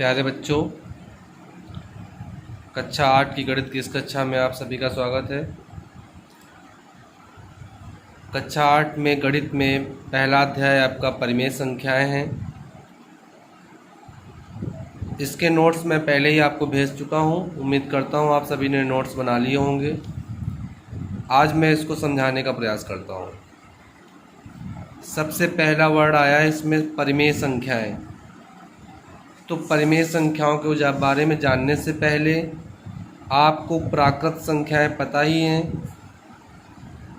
प्यारे बच्चों, कक्षा 8 की गणित की इस कक्षा में आप सभी का स्वागत है। कक्षा 8 में गणित में पहला अध्याय आपका परिमेय संख्याएं हैं। इसके नोट्स मैं पहले ही आपको भेज चुका हूं। उम्मीद करता हूं आप सभी ने नोट्स बना लिए होंगे। आज मैं इसको समझाने का प्रयास करता हूं। सबसे पहला वर्ड आया है इसमें परिमेय संख्याएं। तो परिमेय संख्याओं के बारे में जानने से पहले आपको प्राकृत संख्याएं पता ही हैं।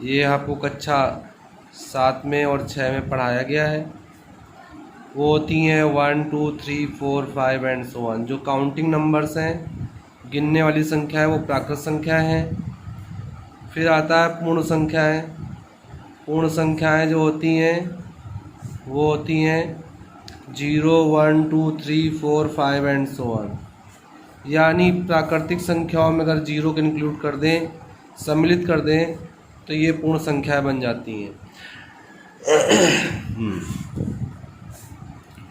ये आपको कक्षा 7 में और 6 में पढ़ाया गया है। वो होती हैं 1 2 3 4 5 एंड सो ऑन। जो काउंटिंग नंबर्स हैं, गिनने वाली संख्या है, वो प्राकृत संख्या हैं। फिर आता है पूर्ण संख्याएं। पूर्ण संख्याएं जो होती हैं वो होती हैं 0 1 2 3 4 5 एंड सो ऑन। यानी प्राकृतिक संख्याओं में अगर 0 को इंक्लूड कर दें, सम्मिलित कर दें, तो ये पूर्ण संख्याएं बन जाती हैं।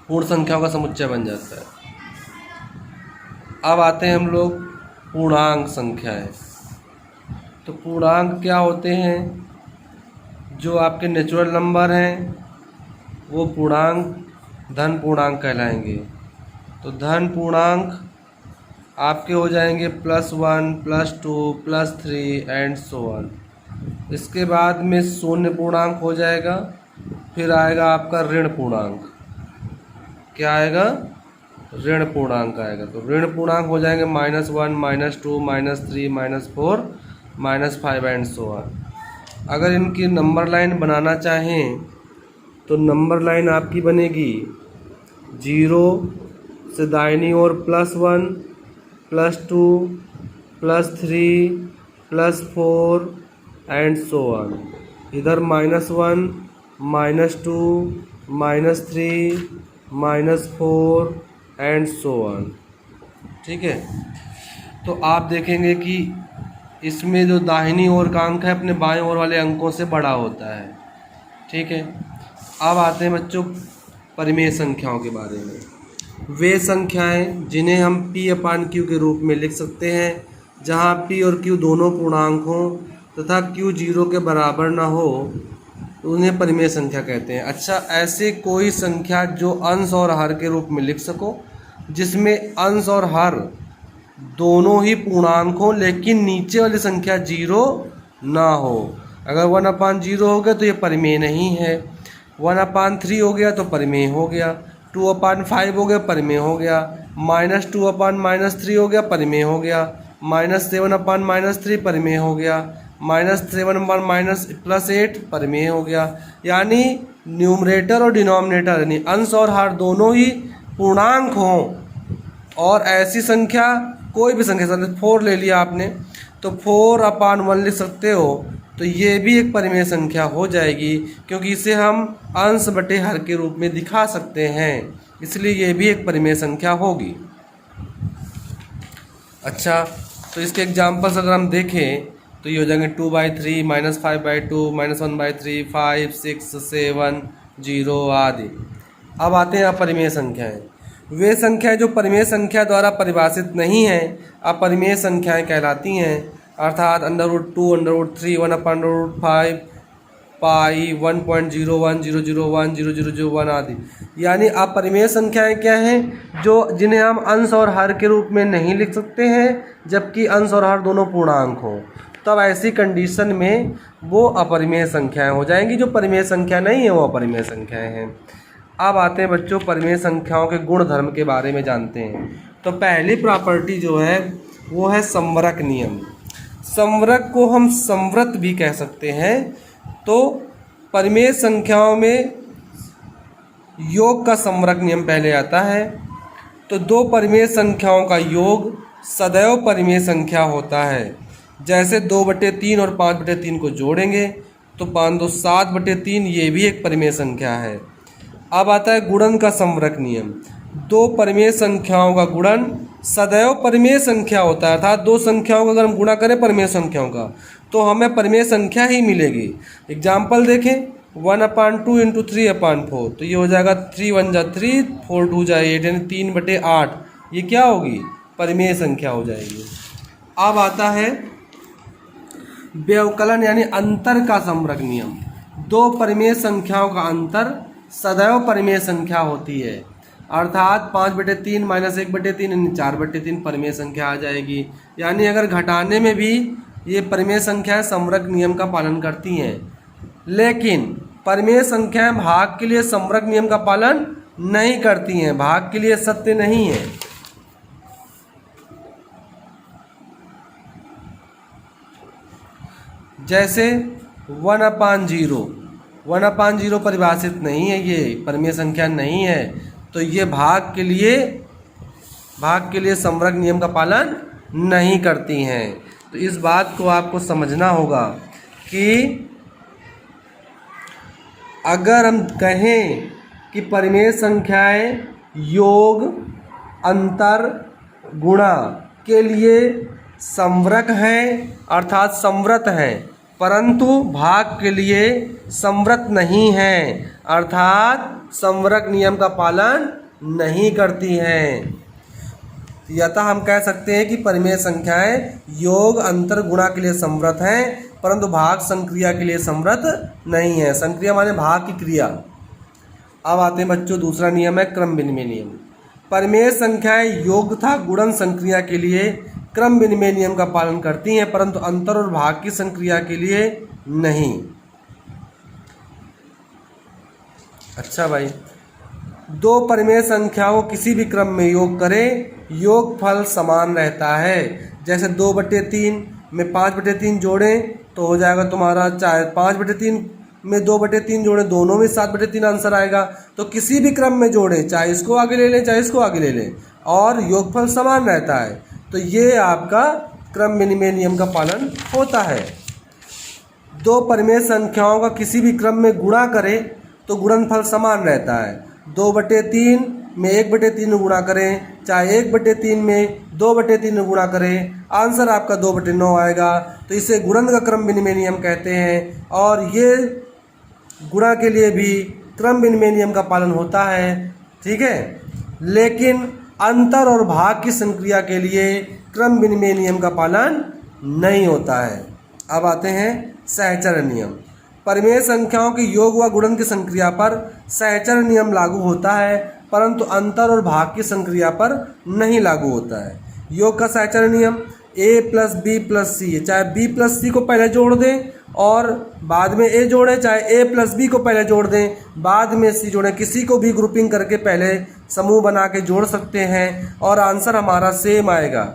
पूर्ण संख्याओं का समुच्चय बन जाता है। अब आते हैं हम लोग पूर्णांक संख्याएं। तो पूर्णांक क्या होते हैं? जो आपके नेचुरल नंबर हैं वो पूर्णांक धन पूर्णांक कहलाएंगे। तो धन पूर्णांक आपके हो जाएंगे +1 +2 +3 एंड सो ऑन। इसके बाद में शून्य पूर्णांक हो जाएगा। फिर आएगा आपका ऋण पूर्णांक। क्या आएगा? ऋण पूर्णांक आएगा। तो ऋण पूर्णांक हो जाएंगे -1 -2 -3 -4 -5 एंड सो ऑन। अगर इनकी नंबर लाइन बनाना चाहें तो नंबर लाइन आपकी बनेगी 0 से दाहिनी ओर +1 +2 +3 +4 एंड सो ऑन। इधर -1 -2 -3 -4 एंड सो ऑन। ठीक है। तो आप देखेंगे कि इसमें जो दाहिनी ओर का अंक है अपने बाएं ओर वाले अंकों से बड़ा होता है। ठीक है। अब आते हैं बच्चों परिमेय संख्याओं के बारे में। वे संख्याएं जिन्हें हम P/Q के रूप में लिख सकते हैं, जहां P और Q दोनों पूर्णांक हों तथा Q 0 के बराबर ना हो, उन्हें परिमेय संख्या कहते हैं। अच्छा, ऐसे कोई संख्या जो अंश और हर के रूप में लिख सको, जिसमें अंश और हर दोनों ही पूर्णांक हो लेकिन नीचे वाली संख्या 0 ना हो। अगर 1/0 हो गया तो ये परिमेय नहीं है। 1/3 हो गया तो परिमेय हो गया। 2/5 हो गया, परिमेय हो गया। -2/-3 हो गया, परिमेय हो गया। -7/-3 परिमेय हो गया। -7/-+8 परिमेय हो गया। यानी न्यूमरेटर और डिनोमिनेटर यानी अंश और हर दोनों ही पूर्णांक हों, और ऐसी संख्या कोई भी संख्या, 4 ले लिया आपने तो 4/1 लिख सकते हो, तो ये भी एक परिमेय संख्या हो जाएगी, क्योंकि इसे हम अंश बटे हर के रूप में दिखा सकते हैं, इसलिए ये भी एक परिमेय संख्या होगी। अच्छा, तो इसके एग्जाम्पल्स अगर हम देखें तो ये हो जाएंगे 2/3 -5/2 -1/3 5 6 7 0 आदि। अब आते हैं अपरिमेय संख्याएं। वे संख्याएं जो परिमेय संख्या द्वारा परिभाषित नहीं हैं, अपरिमेय संख्याएं कहलाती हैं। अर्थात √2 √3 1/5 पाई 1.01 001 0001 आदि। यानी अपरिमेय संख्याएं क्या हैं? जो जिन्हें हम अंश और हर के रूप में नहीं लिख सकते हैं, जबकि अंश और हर दोनों पूर्णांक हों, तब ऐसी कंडीशन में वो अपरिमेय संख्याएं हो जाएंगी। जो परिमेय संख्या नहीं है वो अपरिमेय संख्याएं हैं। अब आते हैं बच्चों परिमेय संख्याओं के गुण धर्म के बारे में जानते हैं। तो पहली प्रॉपर्टी जो है वो है संवरक नियम। संवरक को हम संवृत भी कह सकते हैं। तो परिमेय संख्याओं में योग का संवरक नियम पहले आता है। तो दो परिमेय संख्याओं का योग सदैव परिमेय संख्या होता है। जैसे 2/3 और 5/3 को जोड़ेंगे तो 5 2 7/3, ये भी एक परिमेय संख्या है। अब आता है गुणन का संवरक नियम। दो परिमेय संख्याओं का गुणन सदैव परिमेय संख्या होता है। अर्थात दो संख्याओं का अगर हम गुणा करें परिमेय संख्याओं का, तो हमें परिमेय संख्या ही मिलेगी। एग्जाम्पल देखें, 1/2 × 3/4, तो ये हो जाएगा 3 1 जा 3 4 2 जा 8, यानी 3/8 ये क्या होगी, परिमेय संख्या हो जाएगी। अब आता है व्यवकलन यानी अंतर का समरक नियम। दो परिमेय संख्याओं का अंतर सदैव परिमेय संख्या होती है, अर्थात 5/3 - 1/3 यानी 4/3 परिमेय संख्या आ जाएगी। यानी अगर घटाने में भी ये परिमेय संख्याएं समरक नियम का पालन करती हैं, लेकिन परिमेय संख्याएं भाग के लिए समरक नियम का पालन नहीं करती हैं, भाग के लिए सत्य नहीं है। जैसे 1/0, 1/0 परिभाषित नहीं है, ये परिमेय संख्या नहीं है, तो ये भाग के लिए समरक नियम का पालन नहीं करती हैं। तो इस बात को आपको समझना होगा कि अगर हम कहें कि परिमेय संख्याएं योग, अंतर, गुणा के लिए समरक हैं अर्थात समव्रत हैं, परंतु भाग के लिए समव्रत नहीं हैं अर्थात समरक नियम का पालन नहीं करती हैं, अतः हम कह सकते हैं कि परिमेय संख्याएं योग, अंतर, गुणा के लिए समव्रत हैं, परंतु भाग संक्रिया के लिए समव्रत नहीं है। संक्रिया माने भाग की क्रिया। अब आते हैं बच्चों दूसरा नियम है क्रम विनिमय नियम। परिमेय संख्याएं योग तथा गुणन संक्रिया के लिए क्रम विनिमय नियम का पालन करती हैं, परंतु अंतर और भाग की संक्रिया के लिए नहीं। अच्छा भाई, दो परिमेय संख्याओं किसी भी क्रम में योग करें, योगफल समान रहता है। जैसे 2/3 में 5/3 जोड़ें तो हो जाएगा तुम्हारा 5/3 में 2/3 जोड़ें, दोनों में 7/3 आंसर आएगा। तो किसी भी क्रम में जोड़ें, चाहे इसको आगे ले लें चाहे इसको आगे ले लें, और योगफल समान रहता है, तो ये आपका क्रम विनिमय नियम का पालन होता है। दो परिमेय संख्याओं का किसी भी क्रम में गुणा करें तो गुणनफल समान रहता है। 2/3 में 1/3 गुणा करें, चाहे 1/3 में 2/3 गुणा करें, आंसर आपका 2/9 आएगा। तो इसे गुणन का क्रम विनिमय नियम कहते हैं, और ये गुणा के लिए भी क्रम विनिमय नियम का पालन होता है, ठीक है। लेकिन अंतर और भाग की संक्रिया के लिए क्रम विनिमय नियम का पालन नहीं होता है। अब आते हैं सहचर नियम। परिमेय संख्याओं के योग व गुणन की संक्रिया पर सहचर नियम लागू होता है, परंतु अंतर और भाग की संक्रिया पर नहीं लागू होता है। योग का सहचर नियम a + b + c, चाहे b + c को पहले जोड़ दें और बाद में a जोड़ें, चाहे a + b को पहले जोड़ दें बाद में c जोड़ें, किसी को भी ग्रुपिंग करके पहले समूह बना के जोड़ सकते हैं और आंसर हमारा सेम आएगा।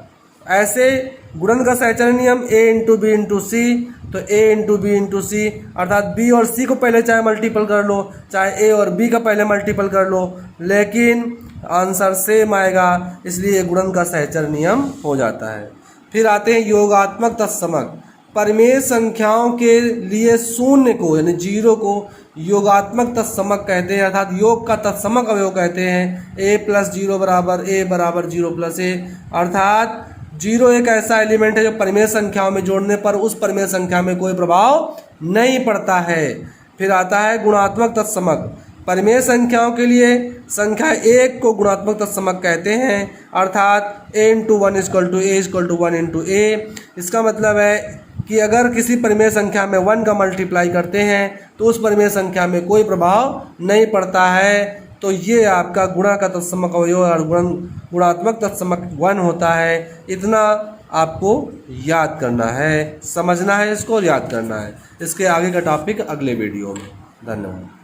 ऐसे गुणन का सहचर नियम a × b × c, तो a × b × c अर्थात b और c को पहले चाहे मल्टीपल कर लो, चाहे a और b का पहले मल्टीपल कर लो, लेकिन आंसर सेम आएगा, इसलिए गुणन का सहचर नियम हो जाता है। फिर आते हैं योगात्मक तत्समक। परिमेय संख्याओं के लिए शून्य को यानी 0 को योगात्मक तत्समक कहते हैं, अर्थात योग का तत्समक अवयव कहते हैं। a + 0 = a = 0 + a, अर्थात 0 एक ऐसा एलिमेंट है जो परिमेय संख्याओं में जोड़ने पर उस परिमेय संख्या में कोई प्रभाव नहीं पड़ता है। फिर आता है गुणात्मक तत्समक। परिमेय संख्याओं के लिए संख्या 1 को गुणात्मक तत्समक कहते हैं, अर्थात a × 1 = a = 1 × a। इसका मतलब है कि अगर किसी परिमेय संख्या में 1 का मल्टीप्लाई करते हैं तो उस परिमेय संख्या में कोई प्रभाव नहीं पड़ता है। तो ये आपका गुणा का तत्समक अवयव और गुणात्मक तत्समक 1 होता है। इतना आपको याद करना है, समझना है, इसको याद करना है। इसके आगे का टॉपिक अगले वीडियो में। धन्यवाद।